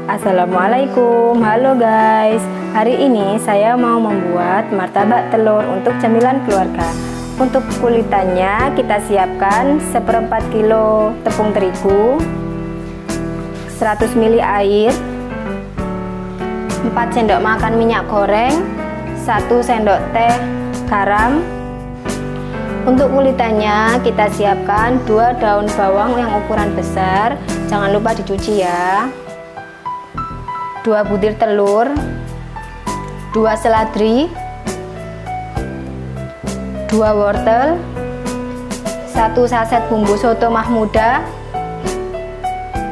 Assalamualaikum, halo guys. Hari ini saya mau membuat martabak telur untuk cemilan keluarga. Untuk kulitannya kita siapkan 1/4 kilo tepung terigu, 100 ml air, 4 sendok makan minyak goreng, 1 sendok teh garam. Untuk kulitannya kita siapkan 2 daun bawang yang ukuran besar, jangan lupa dicuci ya, 2 butir telur, 2 seladri, 2 wortel, 1 saset bumbu soto mahmuda,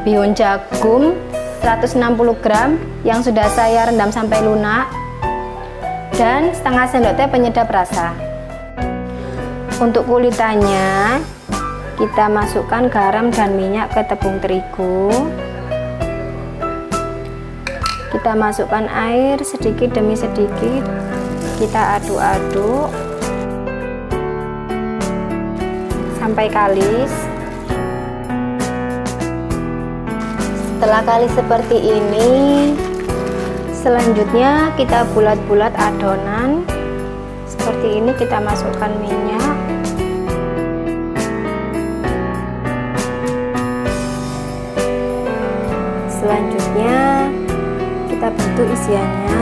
bihun jagung 160 gram yang sudah saya rendam sampai lunak, dan setengah sendok teh penyedap rasa. Untuk kulitannya kita masukkan garam dan minyak ke tepung terigu. Kita masukkan air sedikit demi sedikit, kita aduk-aduk sampai kalis. Setelah kalis seperti ini, selanjutnya kita bulat-bulat adonan seperti ini. Kita masukkan minyak, selanjutnya kita bentuk isiannya.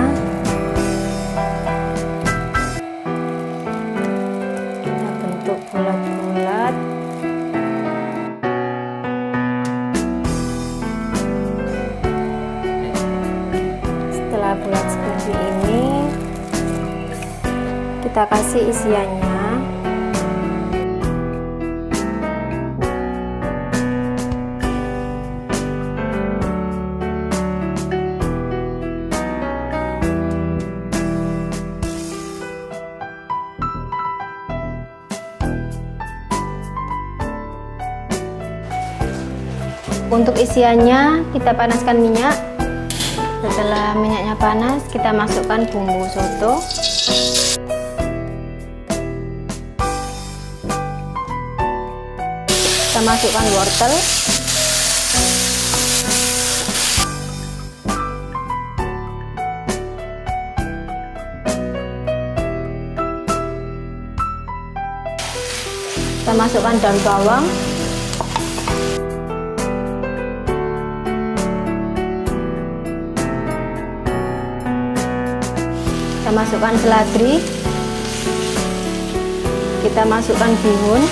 Kita bentuk bulat-bulat. Setelah bulat seperti ini, kita kasih isiannya. Untuk isiannya kita panaskan minyak. Setelah minyaknya panas, kita masukkan bumbu soto, kita masukkan wortel, kita masukkan daun bawang, kita masukkan seladri, kita masukkan bihun,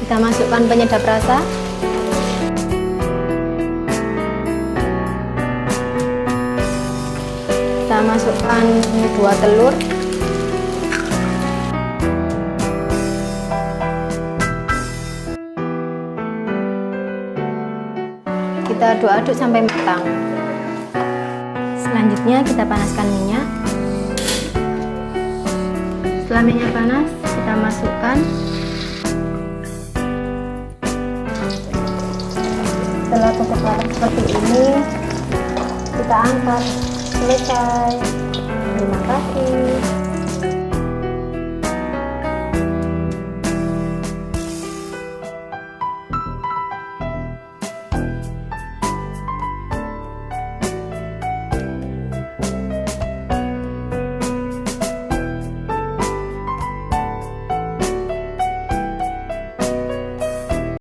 kita masukkan penyedap rasa, kita masukkan 2 telur, kita aduk-aduk sampai matang. Selanjutnya kita panaskan minyak. Setelah minyak panas, kita masukkan. Setelah kecoklatan seperti ini, kita angkat. Selesai. Terima kasih.